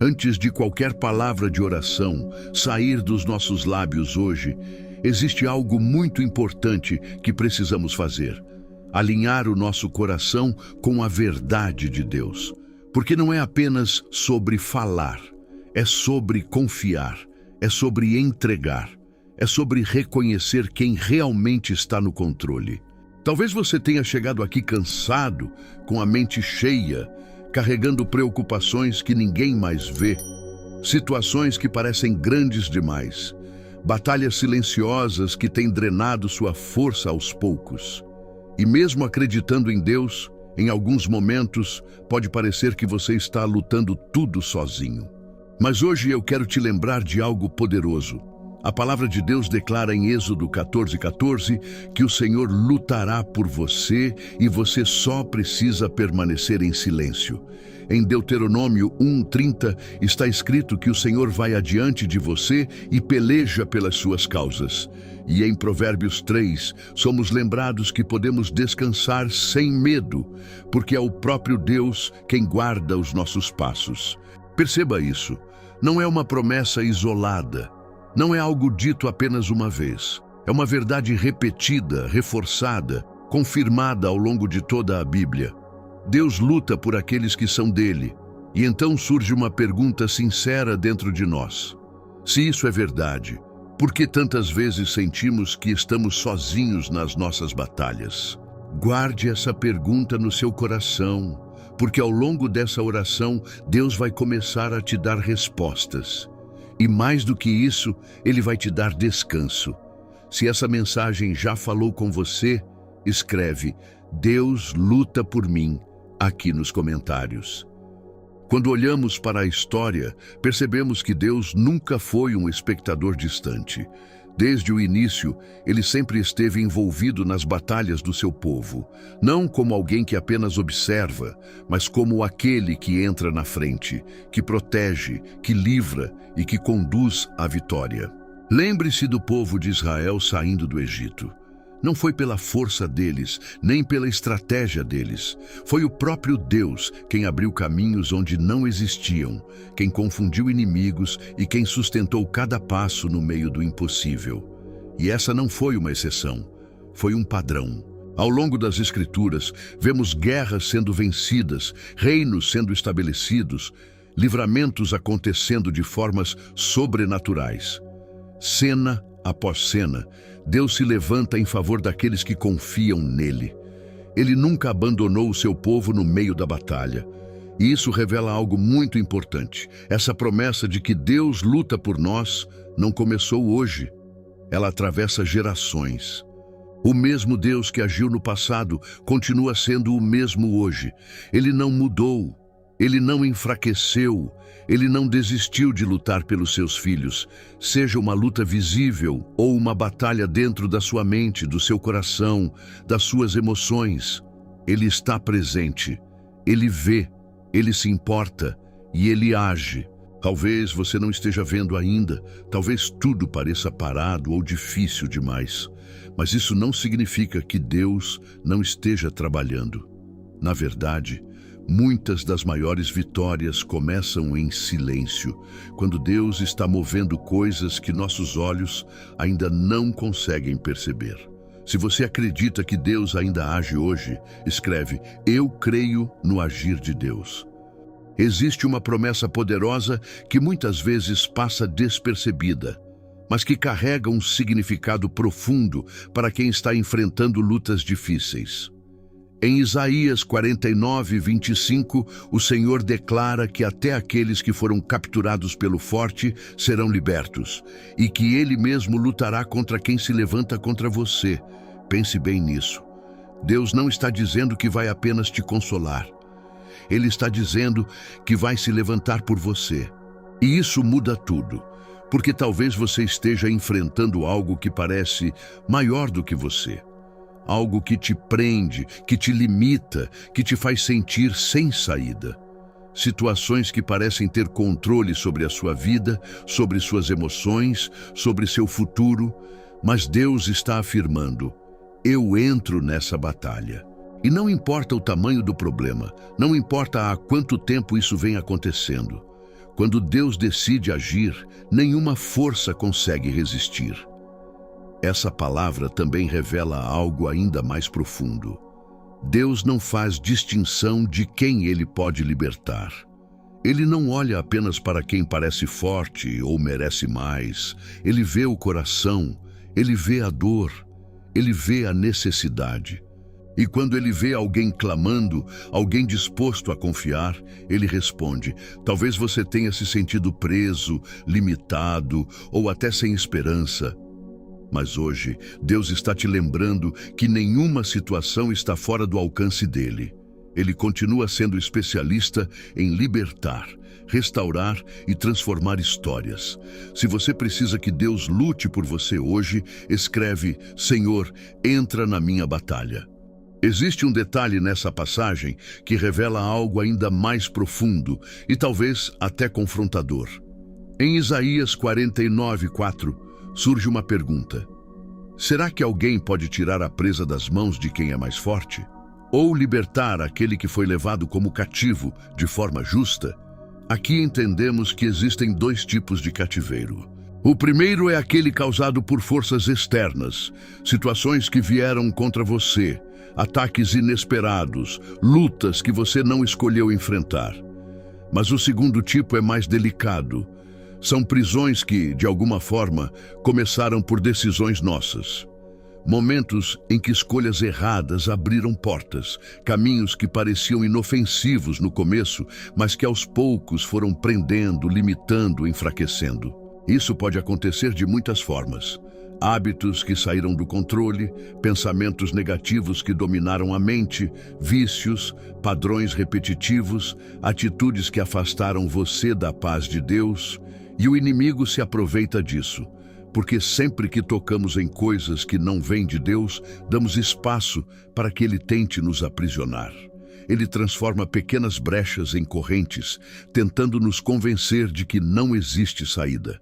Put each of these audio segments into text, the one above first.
Antes de qualquer palavra de oração sair dos nossos lábios hoje, existe algo muito importante que precisamos fazer: alinhar o nosso coração com a verdade de Deus. Porque não é apenas sobre falar, é sobre confiar, é sobre entregar, é sobre reconhecer quem realmente está no controle. Talvez você tenha chegado aqui cansado, com a mente cheia, carregando preocupações que ninguém mais vê, situações que parecem grandes demais, batalhas silenciosas que têm drenado sua força aos poucos. E mesmo acreditando em Deus, em alguns momentos pode parecer que você está lutando tudo sozinho. Mas hoje eu quero te lembrar de algo poderoso. A palavra de Deus declara em Êxodo 14:14 que o Senhor lutará por você e você só precisa permanecer em silêncio. Em Deuteronômio 1:30 está escrito que o Senhor vai adiante de você e peleja pelas suas causas. E em Provérbios 3 somos lembrados que podemos descansar sem medo, porque é o próprio Deus quem guarda os nossos passos. Perceba isso, não é uma promessa isolada. Não é algo dito apenas uma vez. É uma verdade repetida, reforçada, confirmada ao longo de toda a Bíblia. Deus luta por aqueles que são dele. E então surge uma pergunta sincera dentro de nós. Se isso é verdade, por que tantas vezes sentimos que estamos sozinhos nas nossas batalhas? Guarde essa pergunta no seu coração, porque ao longo dessa oração, Deus vai começar a te dar respostas. E mais do que isso, Ele vai te dar descanso. Se essa mensagem já falou com você, escreve "Deus luta por mim" aqui nos comentários. Quando olhamos para a história, percebemos que Deus nunca foi um espectador distante. Desde o início, Ele sempre esteve envolvido nas batalhas do seu povo, não como alguém que apenas observa, mas como aquele que entra na frente, que protege, que livra e que conduz à vitória. Lembre-se do povo de Israel saindo do Egito. Não foi pela força deles, nem pela estratégia deles. Foi o próprio Deus quem abriu caminhos onde não existiam, quem confundiu inimigos e quem sustentou cada passo no meio do impossível. E essa não foi uma exceção, foi um padrão. Ao longo das Escrituras, vemos guerras sendo vencidas, reinos sendo estabelecidos, livramentos acontecendo de formas sobrenaturais. Cena após cena, Deus se levanta em favor daqueles que confiam nele. Ele nunca abandonou o seu povo no meio da batalha. E isso revela algo muito importante. Essa promessa de que Deus luta por nós não começou hoje. Ela atravessa gerações. O mesmo Deus que agiu no passado continua sendo o mesmo hoje. Ele não mudou. Ele não enfraqueceu, ele não desistiu de lutar pelos seus filhos, seja uma luta visível ou uma batalha dentro da sua mente, do seu coração, das suas emoções. Ele está presente, ele vê, ele se importa e ele age. Talvez você não esteja vendo ainda, talvez tudo pareça parado ou difícil demais, mas isso não significa que Deus não esteja trabalhando. Na verdade, muitas das maiores vitórias começam em silêncio, quando Deus está movendo coisas que nossos olhos ainda não conseguem perceber. Se você acredita que Deus ainda age hoje, escreve "Eu creio no agir de Deus". Existe uma promessa poderosa que muitas vezes passa despercebida, mas que carrega um significado profundo para quem está enfrentando lutas difíceis. Em Isaías 49:25, o Senhor declara que até aqueles que foram capturados pelo forte serão libertos, e que Ele mesmo lutará contra quem se levanta contra você. Pense bem nisso. Deus não está dizendo que vai apenas te consolar. Ele está dizendo que vai se levantar por você. E isso muda tudo, porque talvez você esteja enfrentando algo que parece maior do que você. Algo que te prende, que te limita, que te faz sentir sem saída. Situações que parecem ter controle sobre a sua vida, sobre suas emoções, sobre seu futuro, mas Deus está afirmando: eu entro nessa batalha. E não importa o tamanho do problema, não importa há quanto tempo isso vem acontecendo. Quando Deus decide agir, nenhuma força consegue resistir. Essa palavra também revela algo ainda mais profundo. Deus não faz distinção de quem Ele pode libertar. Ele não olha apenas para quem parece forte ou merece mais. Ele vê o coração, Ele vê a dor, Ele vê a necessidade. E quando Ele vê alguém clamando, alguém disposto a confiar, Ele responde. Talvez você tenha se sentido preso, limitado ou até sem esperança. Mas hoje, Deus está te lembrando que nenhuma situação está fora do alcance dele. Ele continua sendo especialista em libertar, restaurar e transformar histórias. Se você precisa que Deus lute por você hoje, escreve: Senhor, entra na minha batalha. Existe um detalhe nessa passagem que revela algo ainda mais profundo e talvez até confrontador. Em Isaías 49:4, surge uma pergunta: será que alguém pode tirar a presa das mãos de quem é mais forte? Ou libertar aquele que foi levado como cativo de forma justa? Aqui entendemos que existem dois tipos de cativeiro. O primeiro é aquele causado por forças externas, situações que vieram contra você, ataques inesperados, lutas que você não escolheu enfrentar. Mas o segundo tipo é mais delicado. São prisões que, de alguma forma, começaram por decisões nossas. Momentos em que escolhas erradas abriram portas, caminhos que pareciam inofensivos no começo, mas que aos poucos foram prendendo, limitando, enfraquecendo. Isso pode acontecer de muitas formas. Hábitos que saíram do controle, pensamentos negativos que dominaram a mente, vícios, padrões repetitivos, atitudes que afastaram você da paz de Deus. E o inimigo se aproveita disso, porque sempre que tocamos em coisas que não vêm de Deus, damos espaço para que ele tente nos aprisionar. Ele transforma pequenas brechas em correntes, tentando nos convencer de que não existe saída.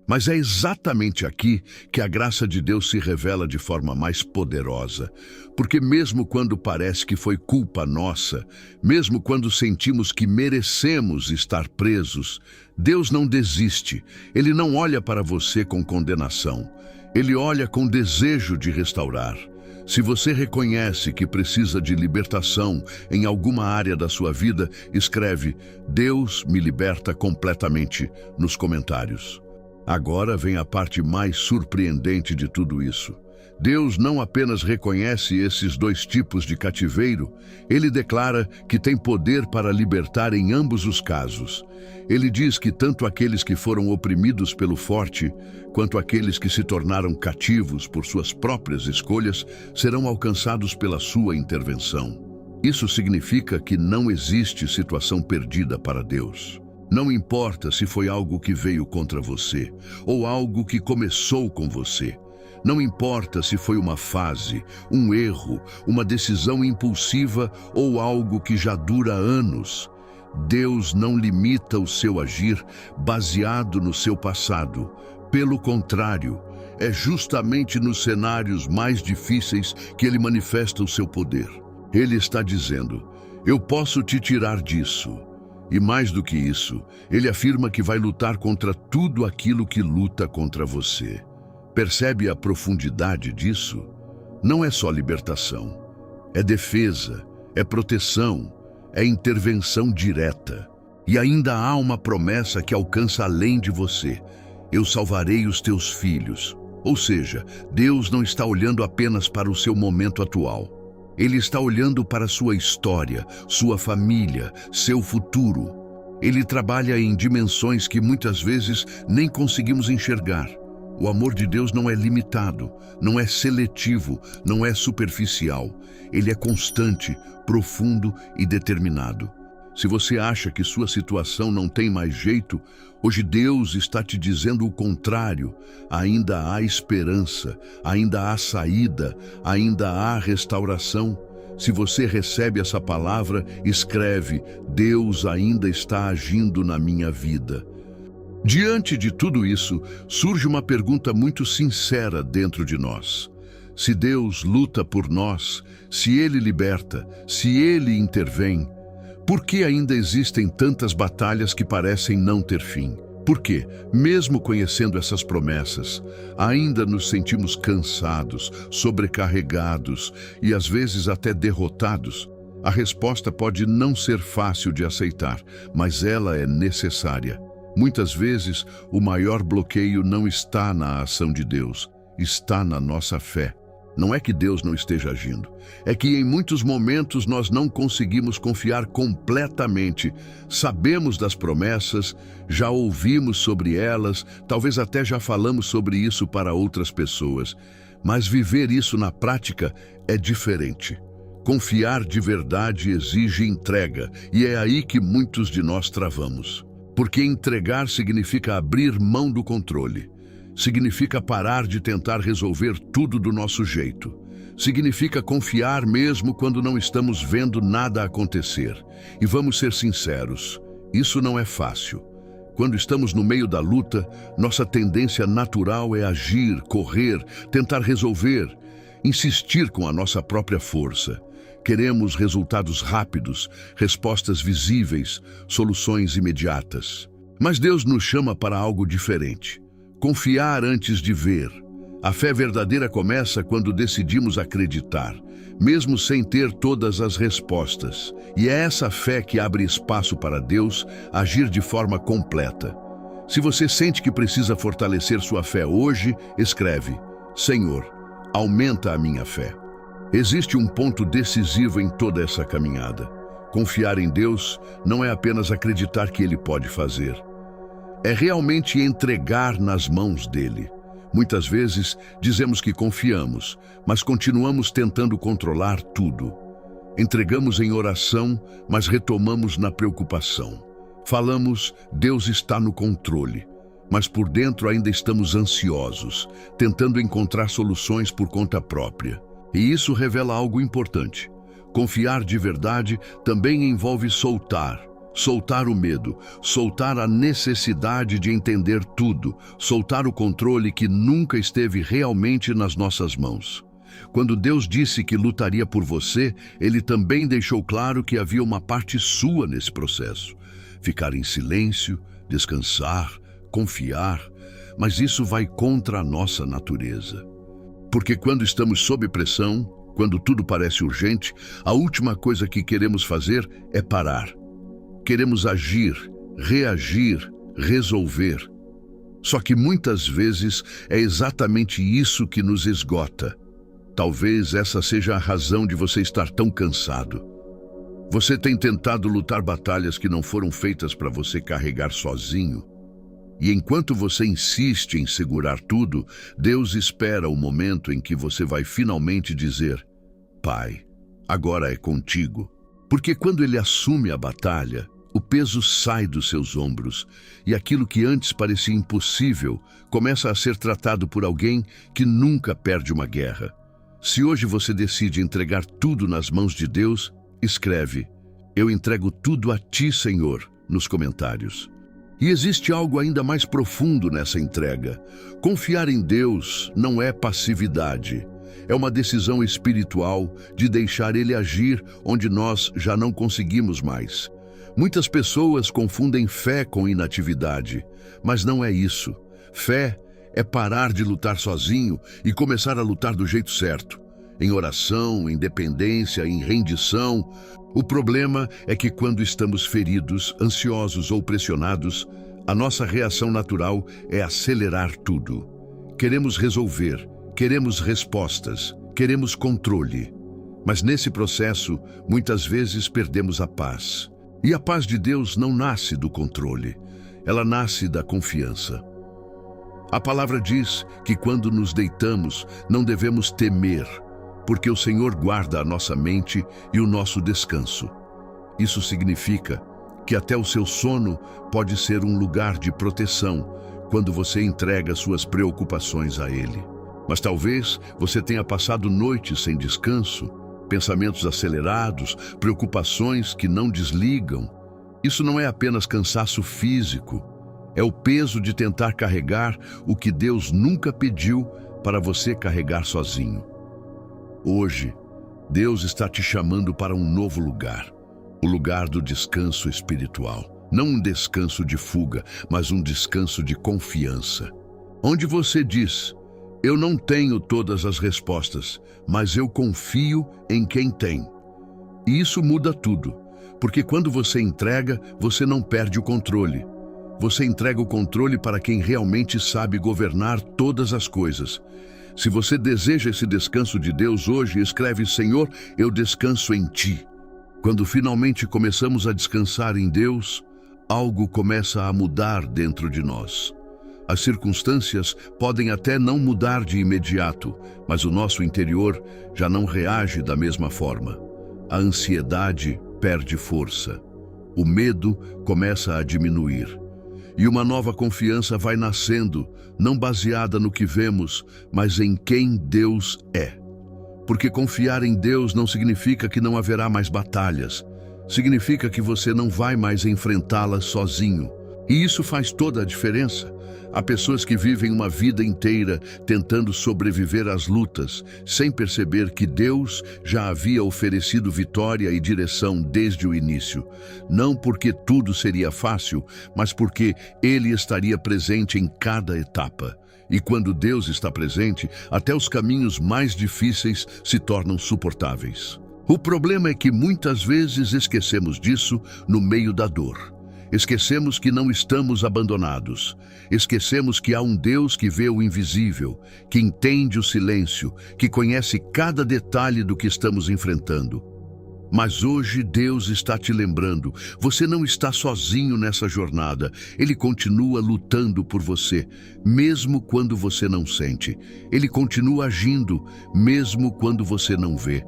Mas é exatamente aqui que a graça de Deus se revela de forma mais poderosa, porque mesmo quando parece que foi culpa nossa, mesmo quando sentimos que merecemos estar presos, Deus não desiste. Ele não olha para você com condenação. Ele olha com desejo de restaurar. Se você reconhece que precisa de libertação em alguma área da sua vida, escreve: Deus me liberta completamente nos comentários. Agora vem a parte mais surpreendente de tudo isso. Deus não apenas reconhece esses dois tipos de cativeiro, ele declara que tem poder para libertar em ambos os casos. Ele diz que tanto aqueles que foram oprimidos pelo forte, quanto aqueles que se tornaram cativos por suas próprias escolhas, serão alcançados pela sua intervenção. Isso significa que não existe situação perdida para Deus. Não importa se foi algo que veio contra você, ou algo que começou com você. Não importa se foi uma fase, um erro, uma decisão impulsiva ou algo que já dura anos. Deus não limita o seu agir baseado no seu passado. Pelo contrário, é justamente nos cenários mais difíceis que ele manifesta o seu poder. Ele está dizendo: eu posso te tirar disso. E mais do que isso, ele afirma que vai lutar contra tudo aquilo que luta contra você. Percebe a profundidade disso? Não é só libertação. É defesa, é proteção, é intervenção direta. E ainda há uma promessa que alcança além de você: eu salvarei os teus filhos. Ou seja, Deus não está olhando apenas para o seu momento atual. Ele está olhando para sua história, sua família, seu futuro. Ele trabalha em dimensões que muitas vezes nem conseguimos enxergar. O amor de Deus não é limitado, não é seletivo, não é superficial. Ele é constante, profundo e determinado. Se você acha que sua situação não tem mais jeito, hoje Deus está te dizendo o contrário. Ainda há esperança, ainda há saída, ainda há restauração. Se você recebe essa palavra, escreve: Deus ainda está agindo na minha vida. Diante de tudo isso, surge uma pergunta muito sincera dentro de nós. Se Deus luta por nós, se Ele liberta, se Ele intervém, Por que ainda existem tantas batalhas que parecem não ter fim? Por quê? Mesmo conhecendo essas promessas, ainda nos sentimos cansados, sobrecarregados e às vezes até derrotados. A resposta pode não ser fácil de aceitar, mas ela é necessária. Muitas vezes, o maior bloqueio não está na ação de Deus, está na nossa fé. Não é que Deus não esteja agindo, é que em muitos momentos nós não conseguimos confiar completamente. Sabemos das promessas, já ouvimos sobre elas, talvez até já falamos sobre isso para outras pessoas, mas viver isso na prática é diferente. Confiar de verdade exige entrega, e é aí que muitos de nós travamos. Porque entregar significa abrir mão do controle. Significa parar de tentar resolver tudo do nosso jeito. Significa confiar mesmo quando não estamos vendo nada acontecer. E vamos ser sinceros, isso não é fácil. Quando estamos no meio da luta, nossa tendência natural é agir, correr, tentar resolver, insistir com a nossa própria força. Queremos resultados rápidos, respostas visíveis, soluções imediatas. Mas Deus nos chama para algo diferente. Confiar antes de ver. A fé verdadeira começa quando decidimos acreditar, mesmo sem ter todas as respostas. E é essa fé que abre espaço para Deus agir de forma completa. Se você sente que precisa fortalecer sua fé hoje, escreve: Senhor, aumenta a minha fé. Existe um ponto decisivo em toda essa caminhada. Confiar em Deus não é apenas acreditar que Ele pode fazer. É realmente entregar nas mãos dele. Muitas vezes dizemos que confiamos, mas continuamos tentando controlar tudo. Entregamos em oração, mas retomamos na preocupação. Falamos, Deus está no controle, mas por dentro ainda estamos ansiosos, tentando encontrar soluções por conta própria. E isso revela algo importante. Confiar de verdade também envolve soltar. Soltar o medo, soltar a necessidade de entender tudo, soltar o controle que nunca esteve realmente nas nossas mãos. Quando Deus disse que lutaria por você, Ele também deixou claro que havia uma parte sua nesse processo. Ficar em silêncio, descansar, confiar, mas isso vai contra a nossa natureza. Porque quando estamos sob pressão, quando tudo parece urgente, a última coisa que queremos fazer é parar. Queremos agir, reagir, resolver. Só que muitas vezes é exatamente isso que nos esgota. Talvez essa seja a razão de você estar tão cansado. Você tem tentado lutar batalhas que não foram feitas para você carregar sozinho. E enquanto você insiste em segurar tudo, Deus espera o momento em que você vai finalmente dizer: Pai, agora é contigo. Porque quando Ele assume a batalha, o peso sai dos seus ombros e aquilo que antes parecia impossível começa a ser tratado por alguém que nunca perde uma guerra. Se hoje você decide entregar tudo nas mãos de Deus, escreve: Eu entrego tudo a Ti, Senhor, nos comentários. E existe algo ainda mais profundo nessa entrega. Confiar em Deus não é passividade. É uma decisão espiritual de deixar Ele agir onde nós já não conseguimos mais. Muitas pessoas confundem fé com inatividade, mas não é isso. Fé é parar de lutar sozinho e começar a lutar do jeito certo. Em oração, em dependência, em rendição. O problema é que quando estamos feridos, ansiosos ou pressionados, a nossa reação natural é acelerar tudo. Queremos resolver, queremos respostas, queremos controle. Mas nesse processo, muitas vezes perdemos a paz. E a paz de Deus não nasce do controle, ela nasce da confiança. A palavra diz que quando nos deitamos, não devemos temer, porque o Senhor guarda a nossa mente e o nosso descanso. Isso significa que até o seu sono pode ser um lugar de proteção quando você entrega suas preocupações a Ele. Mas talvez você tenha passado noites sem descanso, pensamentos acelerados, preocupações que não desligam. Isso não é apenas cansaço físico, é o peso de tentar carregar o que Deus nunca pediu para você carregar sozinho. Hoje, Deus está te chamando para um novo lugar, o lugar do descanso espiritual. Não um descanso de fuga, mas um descanso de confiança. Onde você diz: eu não tenho todas as respostas, mas eu confio em quem tem. E isso muda tudo, porque quando você entrega, você não perde o controle. Você entrega o controle para quem realmente sabe governar todas as coisas. Se você deseja esse descanso de Deus hoje, escreve: Senhor, eu descanso em Ti. Quando finalmente começamos a descansar em Deus, algo começa a mudar dentro de nós. As circunstâncias podem até não mudar de imediato, mas o nosso interior já não reage da mesma forma. A ansiedade perde força. O medo começa a diminuir. E uma nova confiança vai nascendo, não baseada no que vemos, mas em quem Deus é. Porque confiar em Deus não significa que não haverá mais batalhas. Significa que você não vai mais enfrentá-las sozinho. E isso faz toda a diferença. Há pessoas que vivem uma vida inteira tentando sobreviver às lutas, sem perceber que Deus já havia oferecido vitória e direção desde o início. Não porque tudo seria fácil, mas porque Ele estaria presente em cada etapa. E quando Deus está presente, até os caminhos mais difíceis se tornam suportáveis. O problema é que muitas vezes esquecemos disso no meio da dor. Esquecemos que não estamos abandonados. Esquecemos que há um Deus que vê o invisível, que entende o silêncio, que conhece cada detalhe do que estamos enfrentando. Mas hoje Deus está te lembrando, você não está sozinho nessa jornada. Ele continua lutando por você, mesmo quando você não sente. Ele continua agindo, mesmo quando você não vê.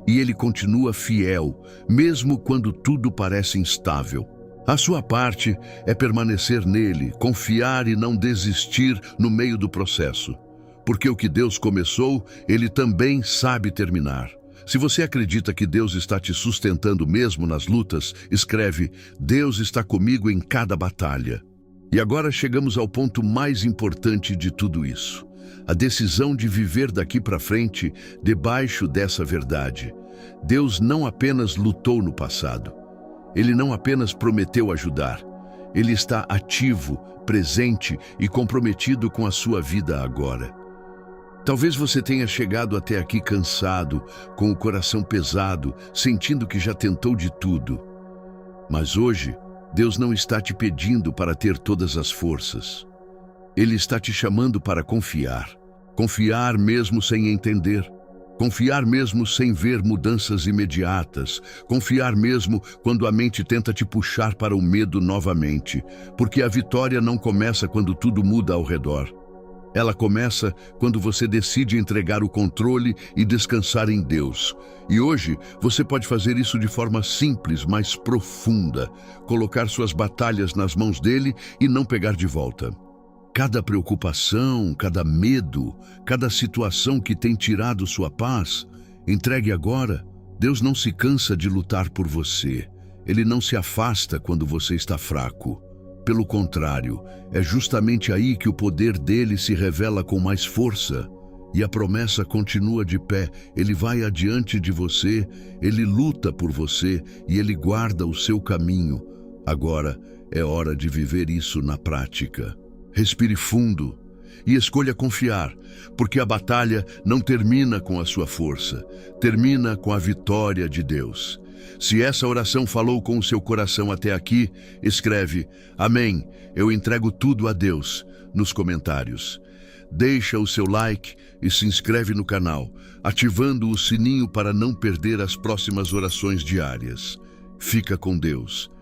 E Ele continua fiel, mesmo quando tudo parece instável. A sua parte é permanecer nele, confiar e não desistir no meio do processo. Porque o que Deus começou, Ele também sabe terminar. Se você acredita que Deus está te sustentando mesmo nas lutas, escreve: Deus está comigo em cada batalha. E agora chegamos ao ponto mais importante de tudo isso. A decisão de viver daqui para frente debaixo dessa verdade. Deus não apenas lutou no passado. Ele não apenas prometeu ajudar. Ele está ativo, presente e comprometido com a sua vida agora. Talvez você tenha chegado até aqui cansado, com o coração pesado, sentindo que já tentou de tudo. Mas hoje, Deus não está te pedindo para ter todas as forças. Ele está te chamando para confiar. Confiar mesmo sem entender. Confiar mesmo sem ver mudanças imediatas. Confiar mesmo quando a mente tenta te puxar para o medo novamente. Porque a vitória não começa quando tudo muda ao redor. Ela começa quando você decide entregar o controle e descansar em Deus. E hoje você pode fazer isso de forma simples, mas profunda. Colocar suas batalhas nas mãos dele e não pegar de volta. Cada preocupação, cada medo, cada situação que tem tirado sua paz, entregue agora. Deus não se cansa de lutar por você. Ele não se afasta quando você está fraco. Pelo contrário, é justamente aí que o poder dele se revela com mais força. E a promessa continua de pé. Ele vai adiante de você, ele luta por você e ele guarda o seu caminho. Agora é hora de viver isso na prática. Respire fundo e escolha confiar, porque a batalha não termina com a sua força, termina com a vitória de Deus. Se essa oração falou com o seu coração até aqui, escreve: Amém, eu entrego tudo a Deus, nos comentários. Deixa o seu like e se inscreve no canal, ativando o sininho para não perder as próximas orações diárias. Fica com Deus.